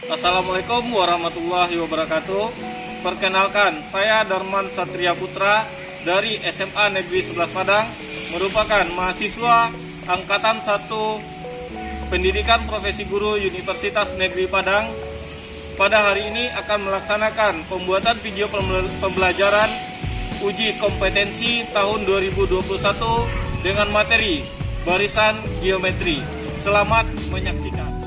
Assalamualaikum warahmatullahi wabarakatuh. Perkenalkan, saya Darman Satria Putra dari SMA Negeri 11 Padang, merupakan mahasiswa Angkatan 1 Pendidikan Profesi Guru Universitas Negeri Padang. Pada hari ini akan melaksanakan pembuatan video pembelajaran uji kompetensi tahun 2021 dengan materi barisan geometri. Selamat menyaksikan.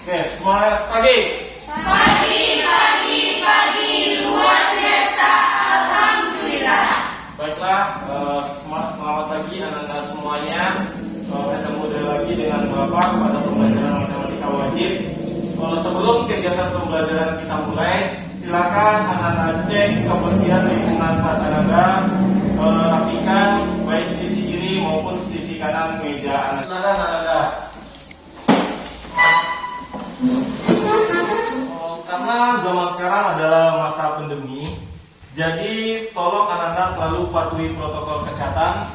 Oke, semangat pagi. Pagi, luar biasa, alhamdulillah. Baiklah, selamat pagi anak-anak semuanya. Ketemu lagi dengan Bapak pada pembelajaran matematika wajib. Sebelum kegiatan pembelajaran kita mulai, silakan anak-anak cek kebersihan lingkungan kelas Anda. Rapikan baik sisi kiri maupun sisi kanan meja anak-anak. Karena zaman sekarang adalah masa pandemi, jadi tolong anak-anak selalu patuhi protokol kesehatan.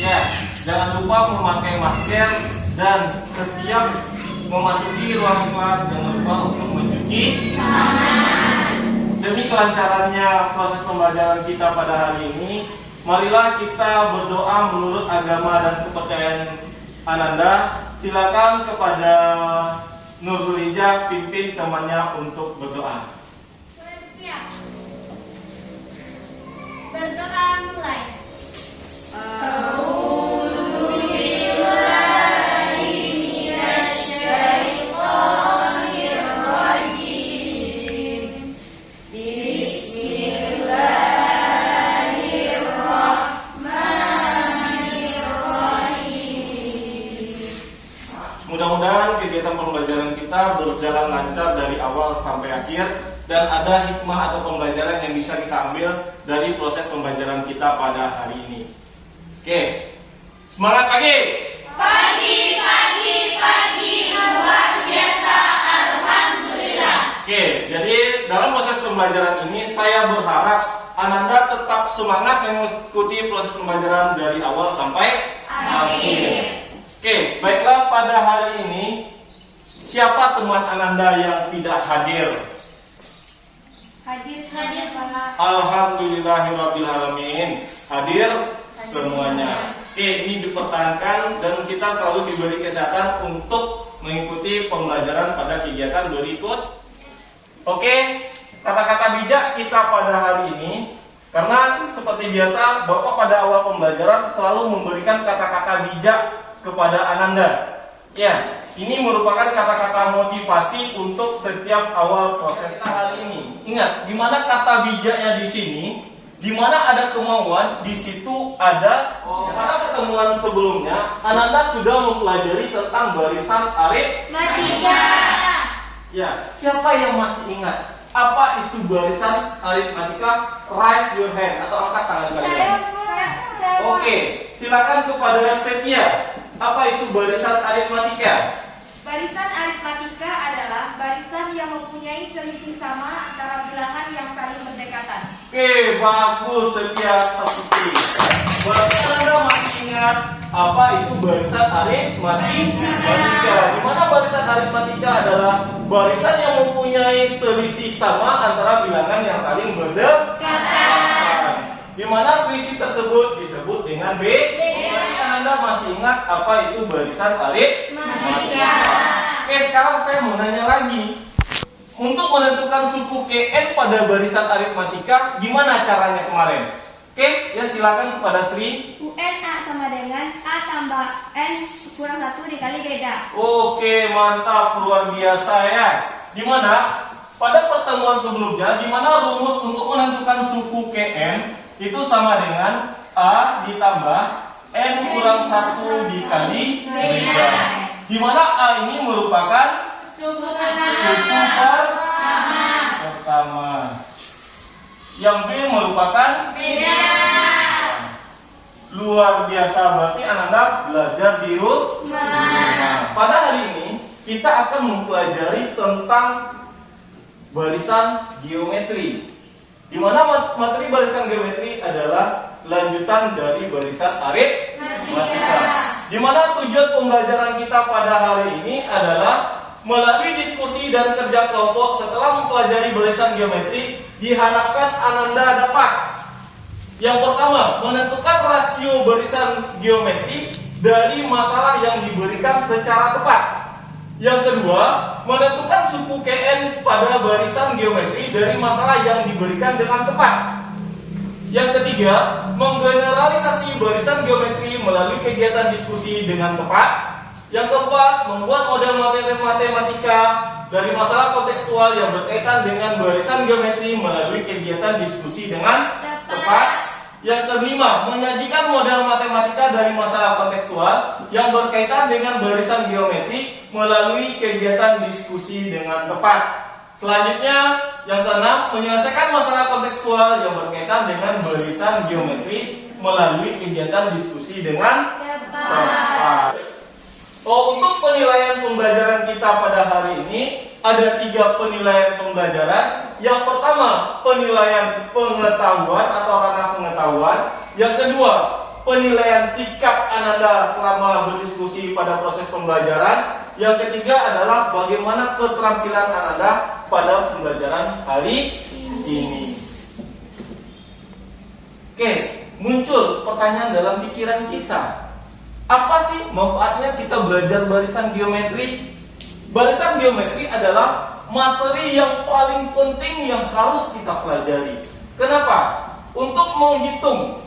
Ya, jangan lupa memakai masker dan setiap memasuki ruang kelas jangan lupa untuk mencuci tangan. Demi kelancarannya proses pembelajaran kita pada hari ini, marilah kita berdoa menurut agama dan kepercayaan Ananda. Silakan kepada Nurul Hijab pimpin temannya untuk berdoa. Bersiap. Berdoa mulai. Mudah-mudahan kegiatan pembelajaran kita berjalan lancar dari awal sampai akhir dan ada hikmah atau pembelajaran yang bisa kita ambil dari proses pembelajaran kita pada hari ini. Oke, semangat pagi! Pagi, luar biasa, alhamdulillah. Oke, jadi dalam proses pembelajaran ini saya berharap Ananda tetap semangat mengikuti proses pembelajaran dari awal sampai akhir. Oke, baiklah pada hari ini siapa teman Ananda yang tidak hadir? Hadir. Alhamdulillahirrabbilalamin. Hadir semuanya. Oke, ini dipertahankan dan kita selalu diberi kesehatan untuk mengikuti pembelajaran pada kegiatan berikut. Oke, kata-kata bijak kita pada hari ini, karena seperti biasa Bapak pada awal pembelajaran selalu memberikan kata-kata bijak kepada Ananda. Ya, ini merupakan kata-kata motivasi untuk setiap awal proses hari ini. Ingat, di mana kata bijaknya di sini, di mana ada kemauan, di situ ada. Pada pertemuan sebelumnya, Ananda sudah mempelajari tentang barisan aritmatika. Ya, siapa yang masih ingat? Apa itu barisan aritmatika? Raise your hand atau angkat tangan kalian. Oke, silakan kepada Sepia. Apa itu barisan aritmatika? Barisan aritmatika adalah barisan yang mempunyai selisih sama antara bilangan yang saling berdekatan. Oke, bagus Sepia Saputi. Berarti Anda masih ingat apa itu barisan aritmatika? Di mana barisan aritmatika adalah barisan yang mempunyai selisih sama antara bilangan yang saling berdekatan. Di mana selisih tersebut disebut dengan B. Berarti Anda masih ingat apa itu barisan aritmatika? Oke, sekarang saya mau nanya lagi. Untuk menentukan suku Kn pada barisan aritmatika, gimana caranya kemarin? Oke, ya silakan kepada Sri. UNA sama dengan A tambah N kurang 1 dikali beda. Oke, mantap, luar biasa ya. Dimana pada pertemuan sebelumnya, dimana rumus untuk menentukan suku Kn itu sama dengan A ditambah N kurang 1 dikali beda. Dimana A ini merupakan Suku pertama. Yang B merupakan beda. Luar biasa, berarti Anda belajar di rumah. Pada hari ini kita akan mempelajari tentang barisan geometri. Di mana materi barisan geometri adalah lanjutan dari barisan aritmatika. Di mana tujuan pembelajaran kita pada hari ini adalah melalui diskusi dan kerja kelompok setelah mempelajari barisan geometri, diharapkan Ananda dapat yang pertama, menentukan rasio barisan geometri dari masalah yang diberikan secara tepat. Yang kedua, menentukan suku Kn pada barisan geometri dari masalah yang diberikan dengan tepat. Yang ketiga, menggeneralisasi barisan geometri melalui kegiatan diskusi dengan tepat. Yang keempat, membuat model matematika dari masalah kontekstual yang berkaitan dengan barisan geometri melalui kegiatan diskusi dengan tepat. Yang kelima, menyajikan model matematika dari masalah kontekstual yang berkaitan dengan barisan geometri melalui kegiatan diskusi dengan tepat. Selanjutnya, yang keenam, menyelesaikan masalah kontekstual yang berkaitan dengan barisan geometri melalui kegiatan diskusi dengan tepat. Untuk penilaian pembelajaran kita pada hari ini ada 3 penilaian pembelajaran. Yang pertama, penilaian pengetahuan atau ranah pengetahuan. Yang kedua, penilaian sikap Ananda selama berdiskusi pada proses pembelajaran. Yang ketiga adalah bagaimana keterampilan Ananda pada pembelajaran hari ini. Oke, muncul pertanyaan dalam pikiran kita. Apa sih manfaatnya kita belajar barisan geometri? Barisan geometri adalah materi yang paling penting yang harus kita pelajari. Kenapa? Untuk menghitung.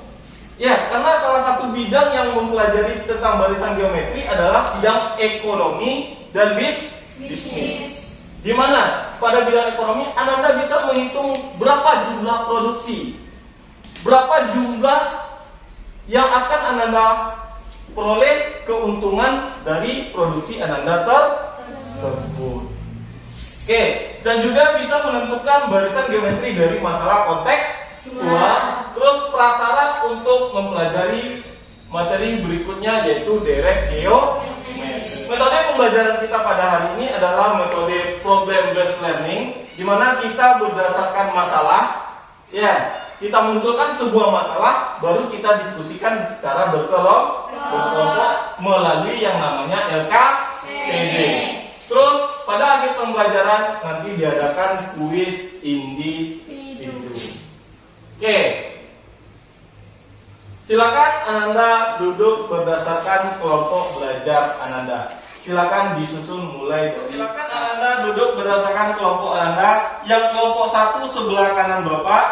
Ya, karena salah satu bidang yang mempelajari tentang barisan geometri adalah bidang ekonomi dan bisnis. Di mana pada bidang ekonomi Anda bisa menghitung berapa jumlah produksi, berapa jumlah yang akan Anda peroleh keuntungan dari produksi Ananda tersebut. Oke, dan juga bisa menentukan barisan geometri dari masalah kontekstual. Terus prasyarat untuk mempelajari materi berikutnya yaitu direct geometri. Metode pembelajaran kita pada hari ini adalah metode problem based learning, di mana kita berdasarkan masalah, ya, kita munculkan sebuah masalah, baru kita diskusikan secara berkelompok melalui yang namanya LKPD. Terus pada akhir pembelajaran nanti diadakan kuis individu. Oke, silakan Ananda duduk berdasarkan kelompok belajar Ananda. Silakan disusun mulai dari. Silakan Ananda duduk berdasarkan kelompok Ananda. Yang kelompok 1 sebelah kanan Bapak,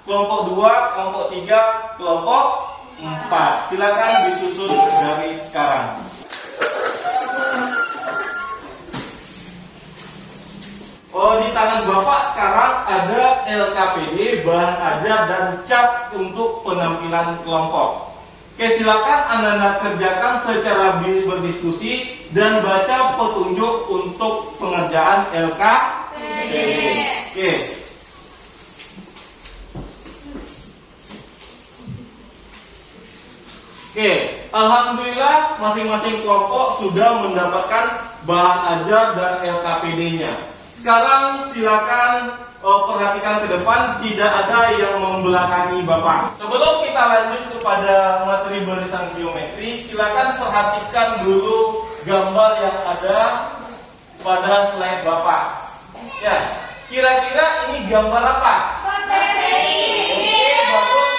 kelompok 2, kelompok 3, kelompok 4. Silakan disusun dari sekarang. Oh, di tangan Bapak sekarang ada LKPD, bahan ajar dan cat untuk penampilan kelompok. Oke, silakan Anda kerjakan secara berdiskusi dan baca petunjuk untuk pengerjaan LKPD. Oke. Oke, alhamdulillah masing-masing kelompok sudah mendapatkan bahan ajar dan LKPD-nya. Sekarang silakan perhatikan ke depan, tidak ada yang membelakangi Bapak. Sebelum kita lanjut kepada materi barisan geometri, silakan perhatikan dulu gambar yang ada pada slide Bapak. Ya, kira-kira ini gambar apa? Oke, bagus.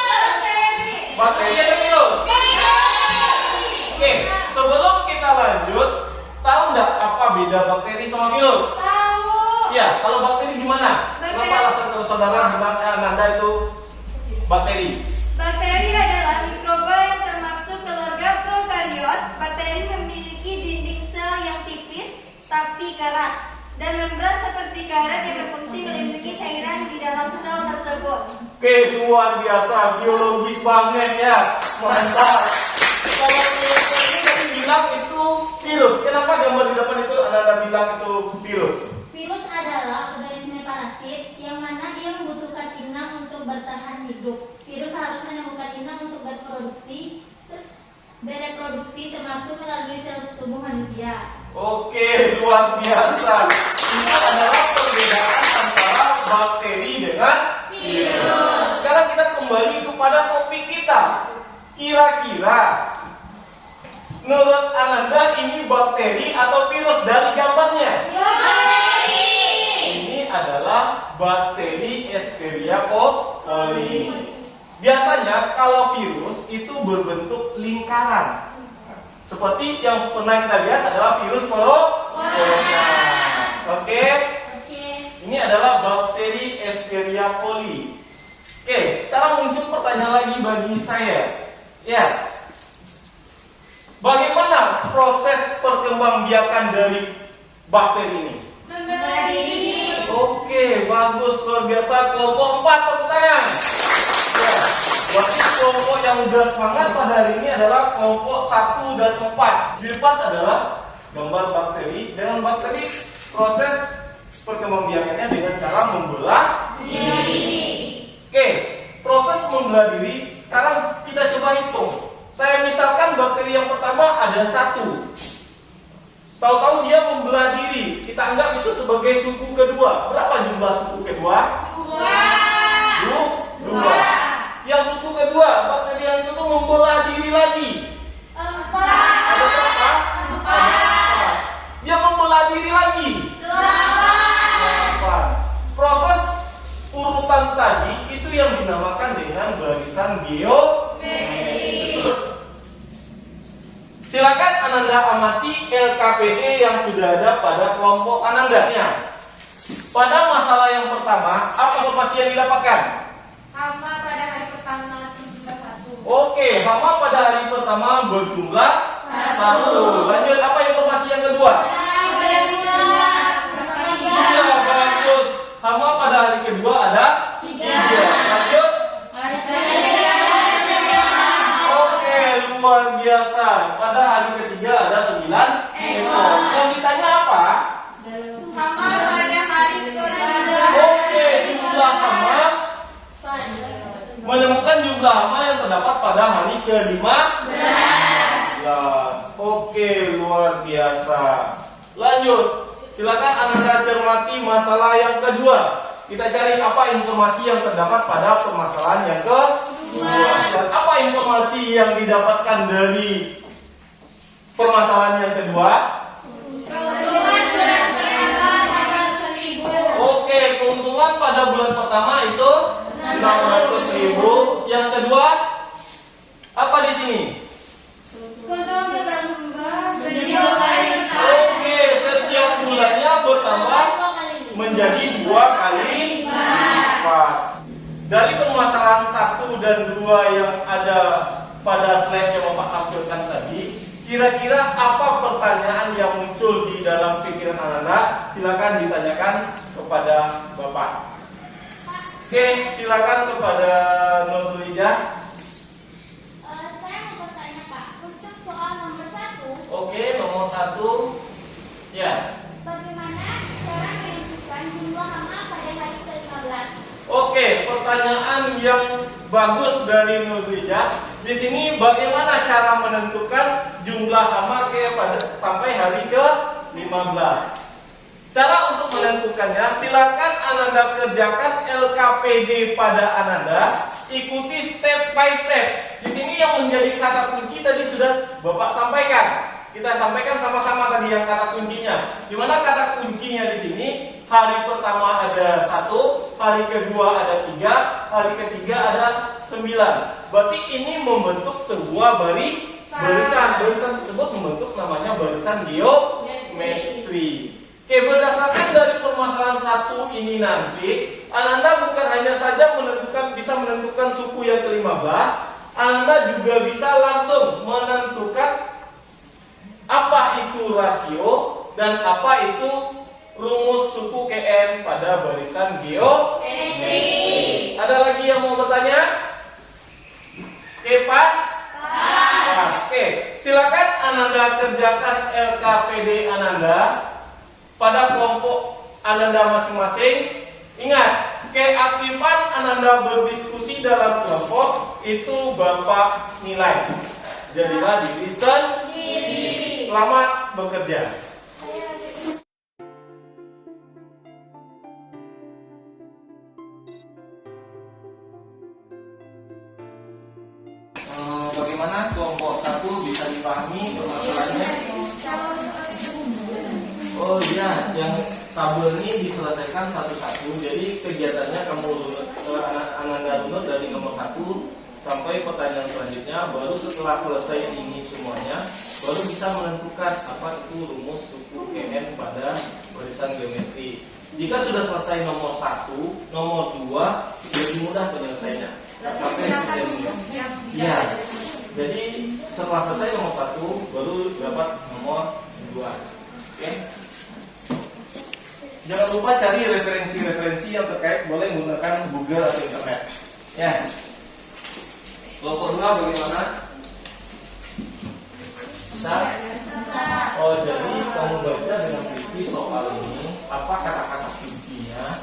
Bakteri atau virus? Oke, sebelum kita lanjut, tahu nggak apa beda bakteri sama virus? Ya, kalau bakteri gimana? Kenapa alasan kalau saudara bilang Nanda itu bakteri? Bakteri adalah mikroba yang termasuk keluarga prokariot. Bakteri memiliki dinding sel yang tipis tapi keras dan membran seperti karet yang berfungsi melindungi cairan di dalam sel tersebut. Oke, luar biasa, biologis banget ya, mantap. Kalau ini tadi bilang itu virus, kenapa gambar di depan itu Anda bilang itu virus? Virus adalah organisme parasit yang mana dia membutuhkan inang untuk bertahan hidup. Virus harus menemukan inang untuk bereproduksi termasuk melalui sel tubuh manusia. Oke, luar biasa. Ini adalah perbedaan antara bakteri dengan virus. Sekarang kita kembali kepada topik kita. Kira-kira menurut Ananda ini bakteri atau virus dari gambarnya? Ini adalah bakteri Escherichia coli. Biasanya kalau virus itu berbentuk lingkaran. Seperti yang pernah kita lihat adalah virus corona. Oke. Ini adalah bakteri Escherichia coli. Oke, sekarang muncul pertanyaan lagi bagi saya. Ya. Bagaimana proses perkembangbiakan dari bakteri ini? Oke, bagus, luar biasa. Kelompok 4, tepuk tangan. Ya, berarti kelompok yang sudah semangat pada hari ini adalah kelompok 1 dan 4. Di depan adalah gambar bakteri. Dengan bakteri, proses perkembangbiakannya dengan cara membelah diri. Oke, proses membelah diri. Sekarang kita coba hitung. Saya misalkan bakteri yang pertama ada 1. Tahu-tahu dia membelah diri. Kita anggap itu sebagai suku kedua. Berapa jumlah suku kedua? 2. Yang suku kedua, bakteri yang itu membelah diri lagi. 4. Ada berapa? 4. Dia membelah diri lagi. 8. Proses urutan tadi itu yang dinamakan dengan barisan geometri. Silakan Ananda amati LKPD yang sudah ada pada kelompok Ananda-nya. Pada masalah yang pertama, apa informasi yang didapatkan? Hama pada hari pertama berjumlah 1. Oke, hama pada hari pertama berjumlah 1. Lanjut, apa informasi yang kedua? Iya, bagus. Hama pada hari kedua ada 3. Lanjut. Oke, luar biasa. Pada hari ketiga ada 9 ekor. Yang ditanya apa? Hama pada hari kedua. Oke, jumlah hama. Menemukan jumlah hama yang terdapat pada hari ke-15. Oke, luar biasa. Lanjut. Silakan Anda cermati masalah yang kedua. Kita cari apa informasi yang terdapat pada permasalahan yang kedua. Dan apa informasi yang didapatkan dari permasalahan yang kedua? Oke, keuntungan pada bulan pertama itu 600.000. Yang kedua, apa di sini? Oke, setiap bulannya bertambah menjadi 2 kali lipat. Dari permasalahan 1 dan 2 yang ada pada slide yang Bapak tampilkan tadi, kira-kira apa pertanyaan yang muncul di dalam pikiran Anda? Silakan ditanyakan kepada Bapak. Oke, silakan kepada Nur Zulija. Saya mau bertanya Pak, untuk soal nomor 1. Oke, nomor 1. Ya. Bagaimana cara menentukan jumlah hama Oke, pertanyaan yang bagus dari Nurija. Di sini bagaimana cara menentukan jumlah hama sampai hari ke-15? Cara untuk menentukannya, silakan Ananda kerjakan LKPD pada Ananda. Ikuti step by step. Di sini yang menjadi kata kunci tadi sudah Bapak sampaikan. Kita sampaikan sama-sama tadi yang kata kuncinya. Di mana kata kuncinya di sini? Hari pertama ada 1, hari kedua ada 3, hari ketiga ada 9. Berarti ini membentuk sebuah barisan. Barisan tersebut membentuk namanya barisan geometri. Oke, berdasarkan dari permasalahan 1 ini nanti, Ananda bukan hanya saja bisa menentukan suku yang ke-15, Ananda juga bisa langsung menentukan apa itu rasio dan apa itu rumus suku KN pada barisan geometri. Ada lagi yang mau bertanya? Oke, pas? Oke, silakan Ananda kerjakan LKPD Ananda pada kelompok Ananda masing-masing. Ingat, keaktifan Ananda berdiskusi dalam kelompok itu Bapak nilai. Jadilah diri sendiri. Selamat bekerja. Bagaimana kelompok 1 bisa dipahami permasalahannya? Oh iya, yang tabel ini diselesaikan satu-satu. Jadi kegiatannya Ananda runut dari nomor 1 sampai pertanyaan selanjutnya. Baru setelah selesai ini semuanya, baru bisa menentukan apa itu rumus suku KN pada barisan geometri. Jika sudah selesai nomor 1, nomor 2 lebih mudah penyelesaiannya. Sampai ya. Jadi setelah selesai nomor 1 baru dapat nomor 2. Oke. Jangan lupa cari referensi-referensi yang terkait, boleh menggunakan Google atau internet. Ya. Kelompok 2 bagaimana? Bisa? Oh, jadi kamu baca dengan teliti soal ini, apa kata-kata kuncinya,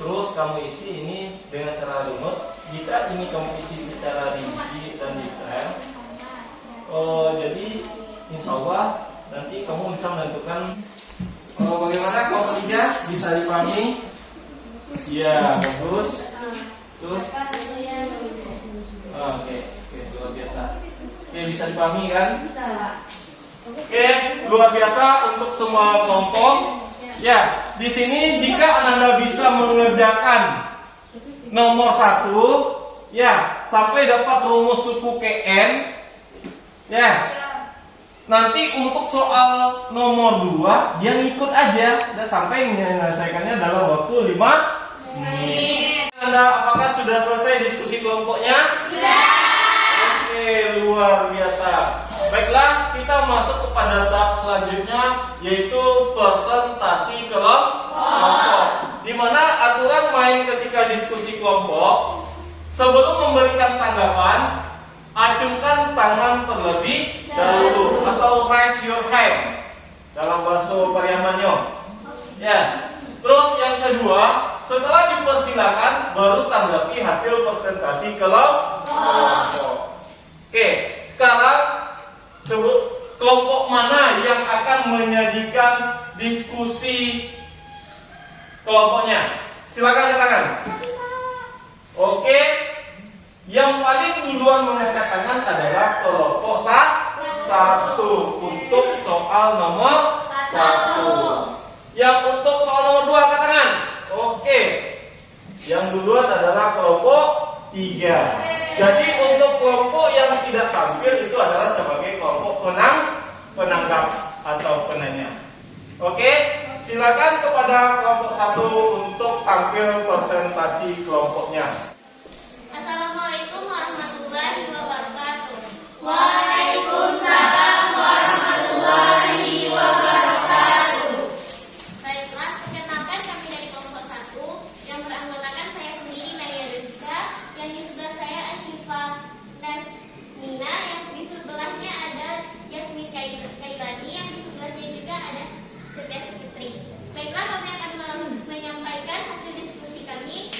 terus kamu isi ini dengan cara runut. Jika ini kamu isi secara rinci dan detail, jadi insya Allah nanti kamu bisa menentukan bagaimana kelompok 3 bisa dipahami. Ya, bagus. Terus oke, luar biasa. Oke, bisa dipahami kan? Bisa. Oke, luar biasa untuk semua kelompok. Ya, di sini jika Ananda bisa mengerjakan nomor 1, ya, sampai dapat rumus suku KN, ya. Nanti untuk soal nomor 2, dia ngikut aja dan sampai menyelesaikannya dalam waktu 5 menit. Anda apakah sudah selesai diskusi kelompoknya? Sudah. Oke, luar biasa. Baiklah, kita masuk kepada tahap selanjutnya, yaitu presentasi kelompok. Di mana aturan main ketika diskusi kelompok, sebelum memberikan tanggapan, acungkan tangan terlebih dahulu atau raise your hand dalam bahasa Pariamannya. Ya. Terus yang kedua, setelah dipersilakan baru tanggapi hasil presentasi kelompok. Oke, sekarang sebut kelompok mana yang akan menyajikan diskusi kelompoknya. Silakan katakan. Oke. Yang paling duluan mengangkat tangan adalah kelompok 1 untuk soal nomor 1. Yang untuk soal nomor 2 angkat tangan. Oke. Yang duluan adalah kelompok 3. Jadi untuk kelompok yang tidak tampil itu adalah sebagai kelompok penanggap atau penanya. Oke. Silakan kepada kelompok 1 untuk tampil presentasi kelompoknya. Assalamualaikum warahmatullahi wabarakatuh. Waalaikumsalam warahmatullahi wabarakatuh. Baiklah, perkenalkan kami dari kelompok 1 yang beranggotakan saya sendiri Maria Devika, yang di sebelah saya Asyifa Nasmina, yang di sebelahnya ada Yasmin Kailani, yang di sebelahnya juga ada Setia Fitri. Baiklah, kami akan menyampaikan hasil diskusi kami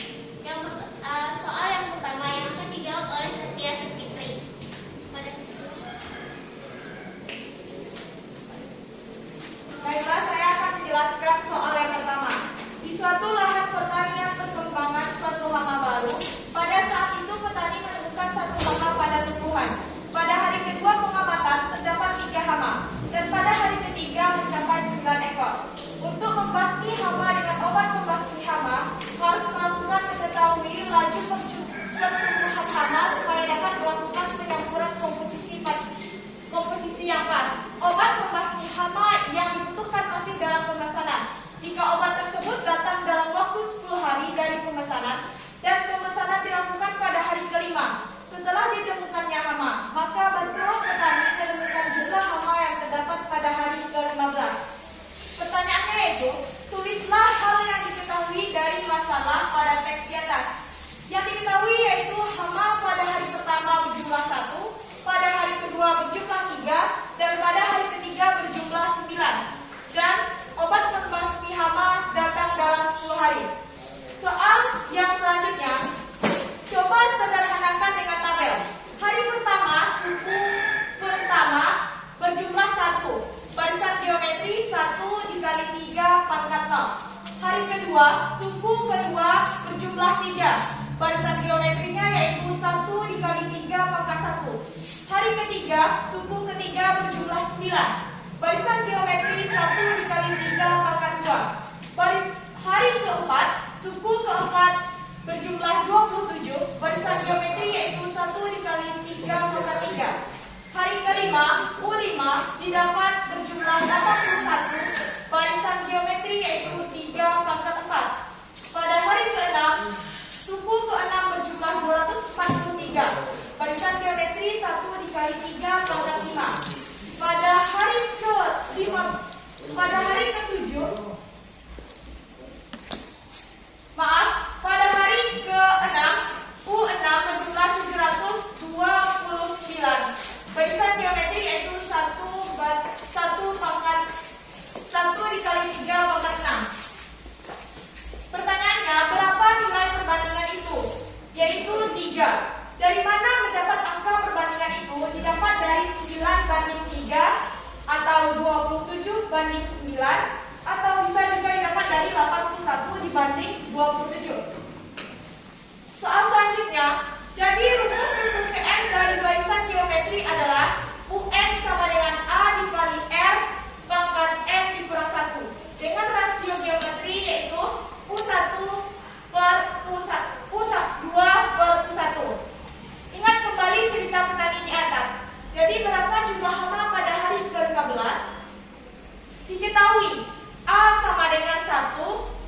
Yang diketahui yaitu hama pada hari pertama berjumlah 1, pada hari kedua berjumlah 3, dan pada hari ketiga berjumlah 9. Dan obat pembasmi hama datang dalam 10 hari. Soal yang selanjutnya, coba sederhanakan dengan tabel. Hari pertama, suku pertama berjumlah 1. Barisan geometri 1 dikali 3 pangkat 0. Hari kedua, suku kedua berjumlah 3. Barisan geometrinya yaitu 1 dikali 3 pangkat 1. Hari ketiga, suku ketiga berjumlah 9. Barisan geometri 1 dikali 3 pangkat 2. Hari keempat, suku keempat berjumlah 27. Barisan geometri yaitu 1 dikali 3 pangkat 3. Hari kelima, U5 didapat berjumlah 81. Barisan geometri yaitu 3 pangkat 4. Pada hari keenam, suku keenam berjumlah 243. Barisan geometri 1 dikali 3 pangkat 5. Pada hari ke-7, pada hari ke-6, U6 berjumlah 729. Barisan geometri yaitu 1 dikali 3 pangkat 6. Pertanyaannya, berapa nilai perbandingan itu? Yaitu 3. Dari mana mendapat angka perbandingan itu? Didapat dari 9 banding 3 atau 27 banding 9, atau bisa juga didapat dari 81 dibanding 27. Soal selanjutnya, jadi rumus suku Kn dari barisan geometri adalah UN sama dengan A dikali R pangkat N dikurang 1 dengan rasio geometri yaitu U1 per U2 per U1. Ingat kembali cerita petani di atas. Jadi berapa jumlah hama pada hari ke-15? Diketahui A sama dengan 1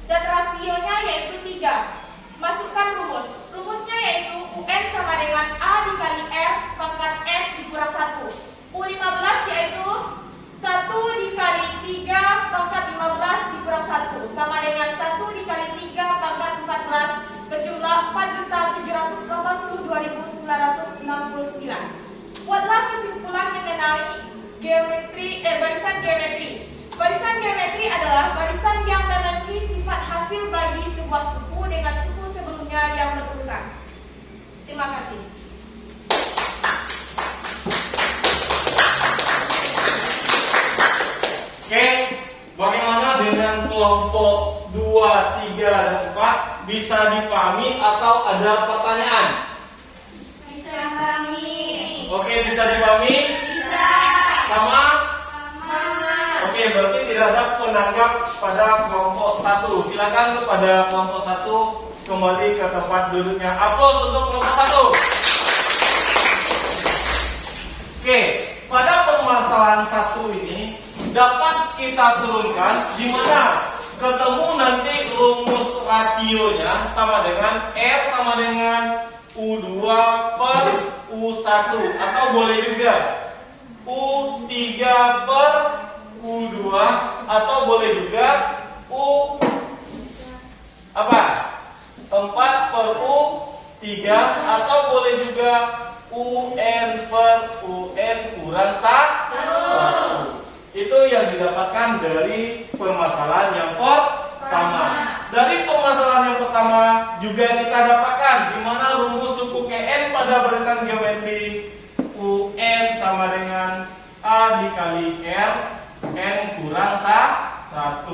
dan rasionya yaitu 3. Masukkan rumus. Rumusnya yaitu UN sama dengan A dikali R pangkat N dikurang 1. U15 yaitu 1 dikali 3 pangkat 15 dikurang 1 sama dengan 1 dikali 3 pangkat 14 berjumlah 4.782.969. Buatlah kesimpulan mengenai barisan geometri. Barisan geometri adalah barisan yang memiliki sifat hasil bagi sebuah suku dengan suku sebelumnya yang berurutan. Terima kasih. Oke, bagaimana dengan kelompok 2, 3, dan 4? Bisa dipahami atau ada pertanyaan? Bisa kami. Oke, bisa dipahami? Bisa. Sama? Sama. Oke, berarti tidak ada penanggap pada kelompok 1. Silakan kepada kelompok 1 kembali ke tempat duduknya. Aplaus untuk kelompok 1. Oke, pada permasalahan 1 ini dapat kita turunkan di mana ketemu nanti rumus rasionya sama dengan R sama dengan U2 per U1, atau boleh juga U3 per U2, atau boleh juga U 4 per U3, atau boleh juga UN per UN kurang 1. Itu yang didapatkan dari permasalahan yang pertama. Dari permasalahan yang pertama juga kita dapatkan di mana rumus suku Kn pada barisan geometri UN sama dengan A dikali R N kurang 1,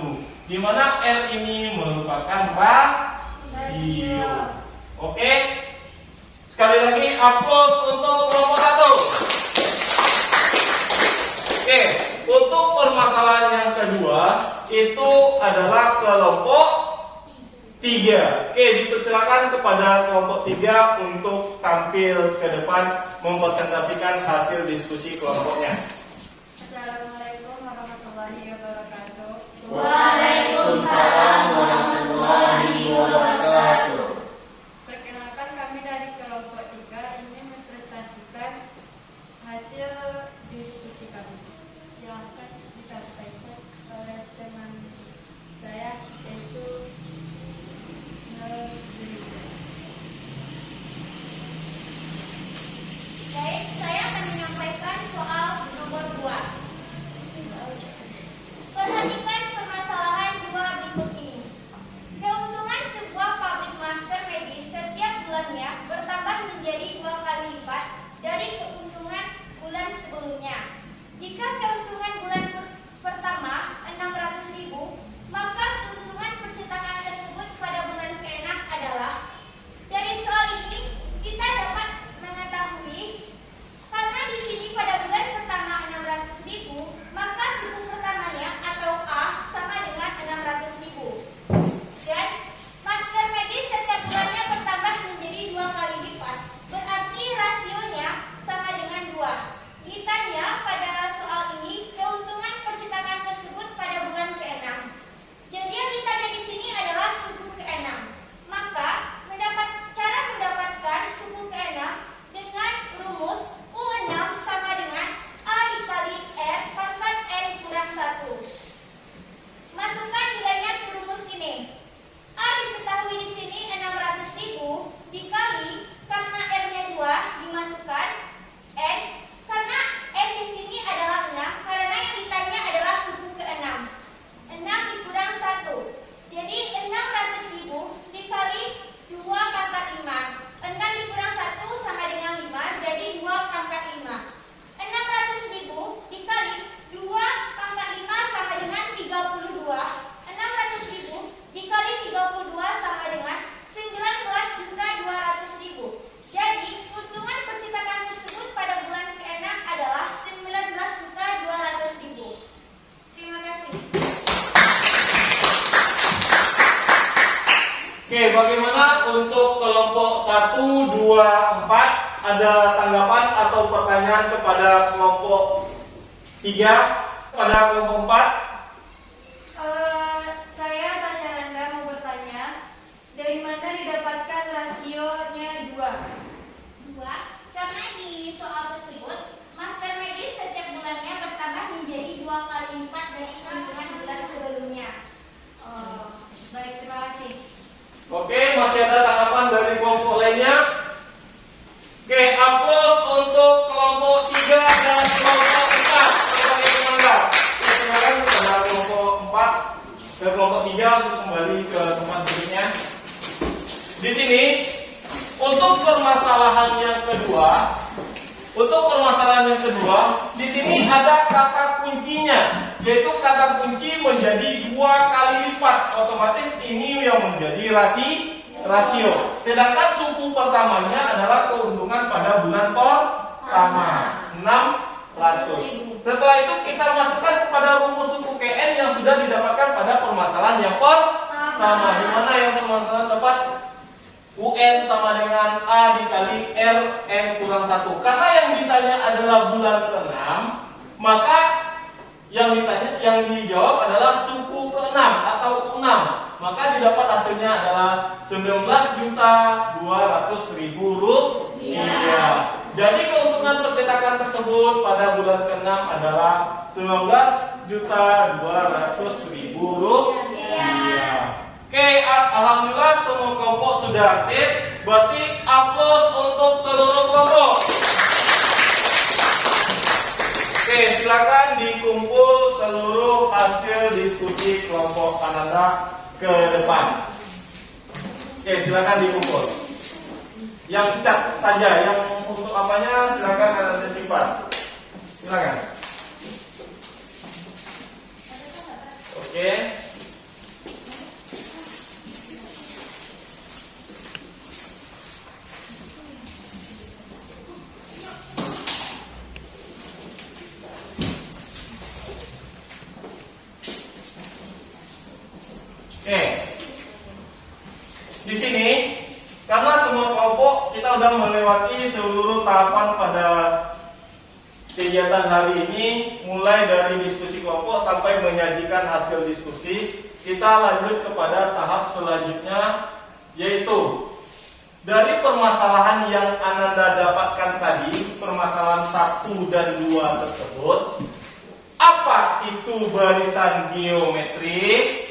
di mana R ini merupakan rasio. Oke, sekali lagi aplaus untuk kelompok 1. Oke, untuk permasalahan yang kedua itu adalah kelompok 3. Oke, dipersilakan kepada kelompok 3 untuk tampil ke depan mempresentasikan hasil diskusi kelompoknya. Assalamualaikum warahmatullahi wabarakatuh. Waalaikumsalam warahmatullahi wabarakatuh. Perkenalkan, kami dari kelompok 3 ingin mempresentasikan hasil diskusi kami yang akan disampaikan oleh teman saya, yaitu Nur Zilida. Oke, bagaimana untuk kelompok 1, 2, 4? Ada tanggapan atau pertanyaan kepada kelompok 3, pada kelompok 4? Saya Tasya Nanda mau bertanya, dari mana didapatkan rasionya 2? Karena di soal tersebut, master medis setiap bulannya bertambah menjadi 2 kali lipat dari hitungan bulan sebelumnya. Baik, terima kasih. Oke, masih ada tanggapan dari kelompok lainnya? Oke, aplaus untuk kelompok 3 dan kelompok 4 sebagai penganggap. Oke, silakan kepada kelompok 4 dan kelompok 3 untuk kembali ke tempat duduknya. Di sini untuk permasalahan yang kedua, di sini ada kata kuncinya, yaitu kata kunci menjadi 2 kali lipat. Otomatis ini yang menjadi rasio. Sedangkan suku pertamanya adalah keuntungan pada bulan pertama, 600. Setelah itu kita masukkan kepada rumus suku KN yang sudah didapatkan pada permasalahan yang pertama. Di mana yang permasalahan dapat UN sama dengan A dikali R M kurang 1. Karena yang ditanya adalah bulan ke-6, maka yang dijawab adalah suku ke-6 atau U6. Maka didapat hasilnya adalah 19.200.000 rupiah. Jadi keuntungan percetakan tersebut pada bulan ke-6 adalah 19.200.000 rupiah. Oke, alhamdulillah semua kelompok sudah aktif. Berarti aplaus untuk seluruh kelompok. Oke, silakan dikumpul seluruh hasil diskusi kelompok Ananda ke depan. Oke, silakan dikumpul. Yang cat saja, yang untuk apanya silakan Anda simpan. Silakan. Oke. Di sini karena semua kelompok kita sudah melewati seluruh tahapan pada kegiatan hari ini, mulai dari diskusi kelompok sampai menyajikan hasil diskusi. Kita lanjut kepada tahap selanjutnya, yaitu dari permasalahan yang Ananda dapatkan tadi, permasalahan 1 dan 2 tersebut, apa itu barisan geometrik?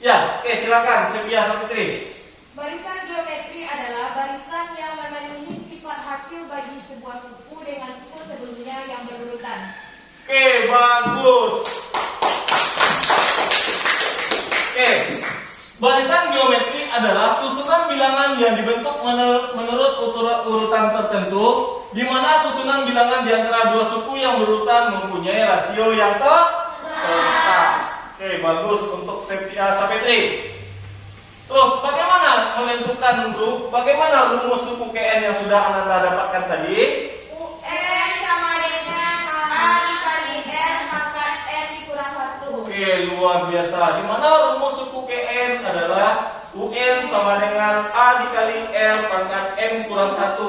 Ya, oke, silakan Sepia Sapitri. Barisan geometri adalah barisan yang memenuhi sifat hasil bagi sebuah suku dengan suku sebelumnya yang berurutan. Oke, bagus. Oke, barisan geometri adalah susunan bilangan yang dibentuk menurut urutan tertentu, di mana susunan bilangan di antara dua suku yang berurutan mempunyai rasio yang tetap. Oke, bagus untuk Sepia Sapitri. Terus bagaimana menentukan bagaimana rumus suku KN yang sudah Ananda dapatkan tadi? UN sama dengan A dikali R maka R dikurang 1. Oke, luar biasa. Di mana rumus suku KN adalah UN sama dengan A dikali R pangkat M kurang 1.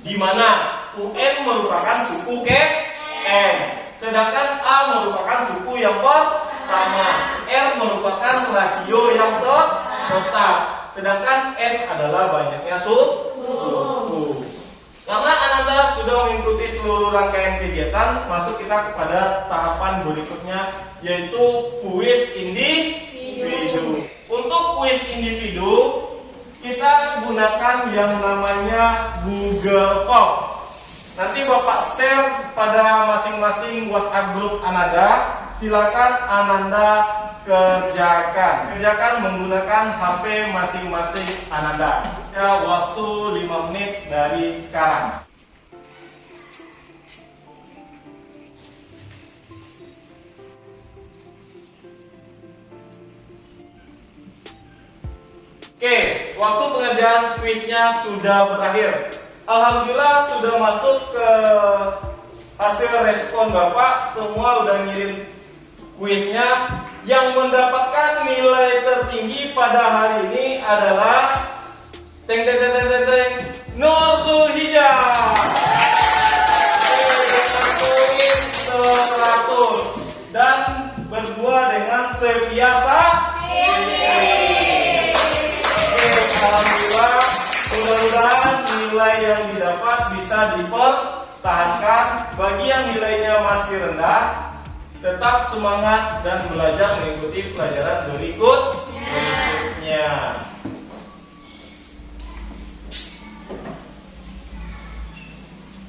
Di mana UN merupakan suku KN, sedangkan A merupakan suku yang pertama, R merupakan rasio yang tetap, sedangkan N adalah banyaknya suku. Karena Ananda sudah mengikuti seluruh rangkaian kegiatan, masuk kita kepada tahapan berikutnya, yaitu kuis individu. Untuk kuis individu, kita gunakan yang namanya Google Form. Nanti Bapak share pada masing-masing WhatsApp grup Ananda. Silakan Ananda kerjakan menggunakan HP masing-masing Ananda. Ya, waktu 5 menit dari sekarang. Oke, waktu pengerjaan kuisnya sudah berakhir. Alhamdulillah sudah masuk ke hasil respon Bapak. Semua udah ngirim kuisnya. Yang mendapatkan nilai tertinggi pada hari ini adalah Nur Zulhijjah dengan poin 100 dan berdua dengan Sebiasa. Alhamdulillah, mudah-mudahan nilai yang didapat bisa dipertahankan. Bagi yang nilainya masih rendah, tetap semangat dan belajar mengikuti pelajaran berikutnya.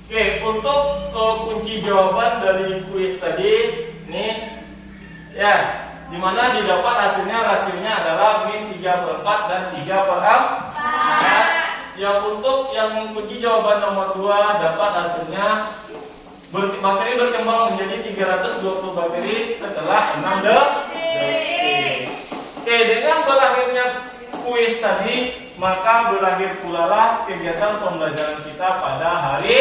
Oke, untuk kunci jawaban dari kuis tadi ini ya, dimana didapat hasilnya rasionya adalah min 3/4 dan 3/4. Ya, untuk yang kunci jawaban nomor 2 dapat hasilnya bakteri berkembang menjadi 320 bakteri setelah 6 detik. Oke, dengan berakhirnya kuis tadi, maka berakhir pula lah kegiatan pembelajaran kita pada hari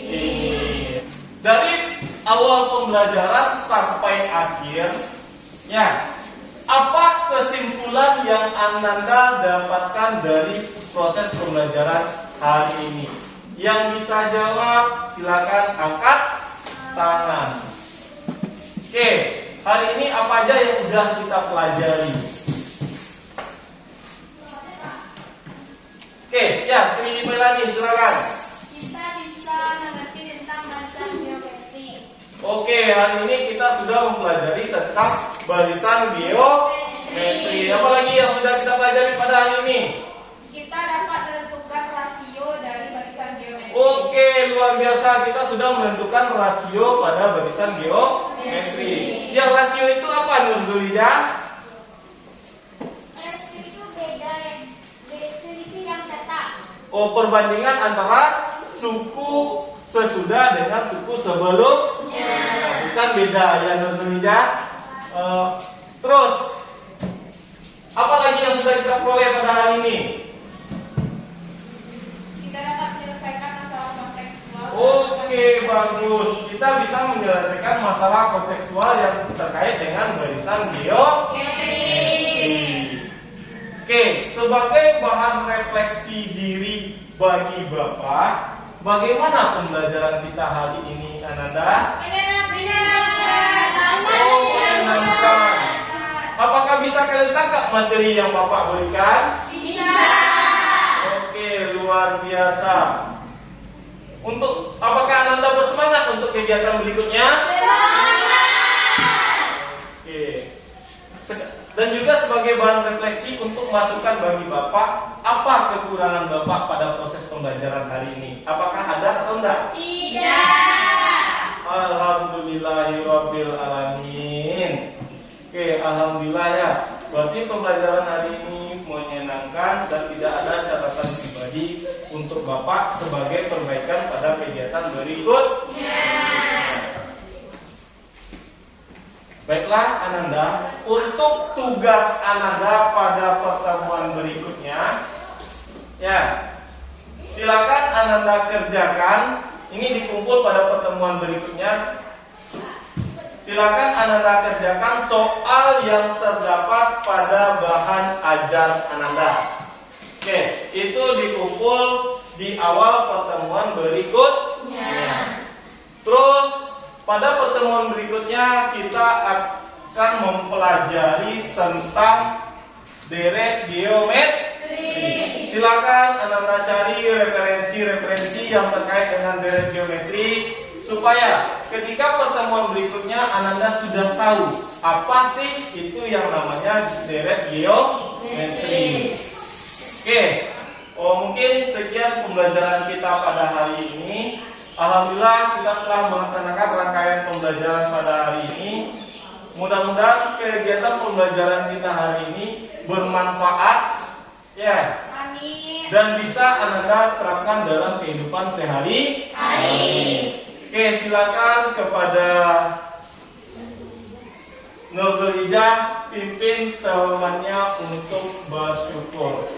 ini. Dari awal pembelajaran sampai akhir, ya, apa kesimpulan yang Ananda dapatkan dari proses pembelajaran hari ini? Yang bisa jawab silakan angkat tangan. Oke, hari ini apa aja yang sudah kita pelajari? Oke, ya, Sri Melani silakan. Kita bisa mengerti tentang barisan geometri. Oke, hari ini kita sudah mempelajari tentang barisan geometri. Apa lagi yang sudah kita pelajari pada hari ini? Kita dapat menentukan rasio dari barisan geometri. Oke, luar biasa. Kita sudah menentukan rasio pada barisan geometri. Ya, rasio itu apa, Nur Zulhijjah? Rasio itu selisih yang tetap. Oh, perbandingan antara suku sesudah dengan suku sebelumnya. Nah, bukan beda ya, Nur Zulhijjah. Terus, apa lagi yang sudah kita peroleh pada hari ini? Kita dapat menyelesaikan masalah kontekstual. Oke, bagus. Kita bisa menyelesaikan masalah kontekstual yang terkait dengan barisan geometri. Oke, sebagai bahan refleksi diri bagi Bapak, bagaimana pembelajaran kita hari ini, Ananda? Oh, menyenangkan. Apakah bisa kalian tangkap materi yang Bapak berikan? Bisa. Oke, luar biasa. Apakah Ananda bersemangat untuk kegiatan berikutnya? Oke. Dan juga sebagai bahan refleksi untuk masukan bagi Bapak, apa kekurangan Bapak pada proses pembelajaran hari ini? Apakah ada atau enggak? Tidak. Alhamdulillahirabbil alamin. Oke, alhamdulillah ya. Berarti pembelajaran hari ini menyenangkan dan tidak ada catatan pribadi untuk Bapak sebagai perbaikan pada kegiatan berikutnya. Baiklah Ananda, untuk tugas Ananda pada pertemuan berikutnya, ya, silakan Ananda kerjakan. Ini dikumpul pada pertemuan berikutnya. Silakan Ananda kerjakan soal yang terdapat pada bahan ajar Ananda. Oke, itu dikumpul di awal pertemuan berikutnya. Terus pada pertemuan berikutnya kita akan mempelajari tentang deret geometri. Silakan Ananda cari referensi-referensi yang terkait dengan deret geometri supaya ketika pertemuan berikutnya Ananda sudah tahu apa sih itu yang namanya deret geometri. Oke, mungkin sekian pembelajaran kita pada hari ini. Alhamdulillah kita telah melaksanakan rangkaian pembelajaran pada hari ini. Mudah-mudahan kegiatan pembelajaran kita hari ini bermanfaat, ya. Amin. Dan bisa Ananda terapkan dalam kehidupan sehari-hari. Oke, silakan kepada Nur Zulhijjah pimpin temannya untuk bersyukur.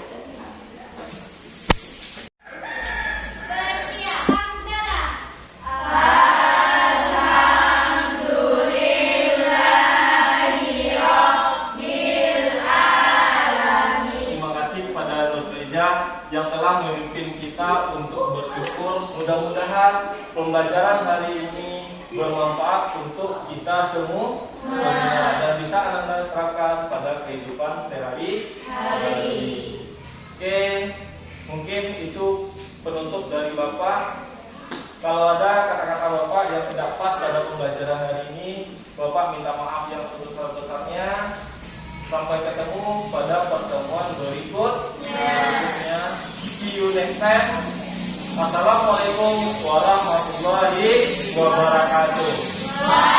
Alhamdulillah. mudah-mudahan pembelajaran hari ini bermanfaat untuk kita semua dan bisa Anda terapkan pada kehidupan sehari-hari. Oke, mungkin itu penutup dari Bapak. Kalau ada kata-kata Bapak yang tidak pas pada pembelajaran hari ini, Bapak minta maaf yang sebesar-besarnya. Sampai ketemu pada pertemuan berikutnya. See you next time. Assalamualaikum warahmatullahi wabarakatuh.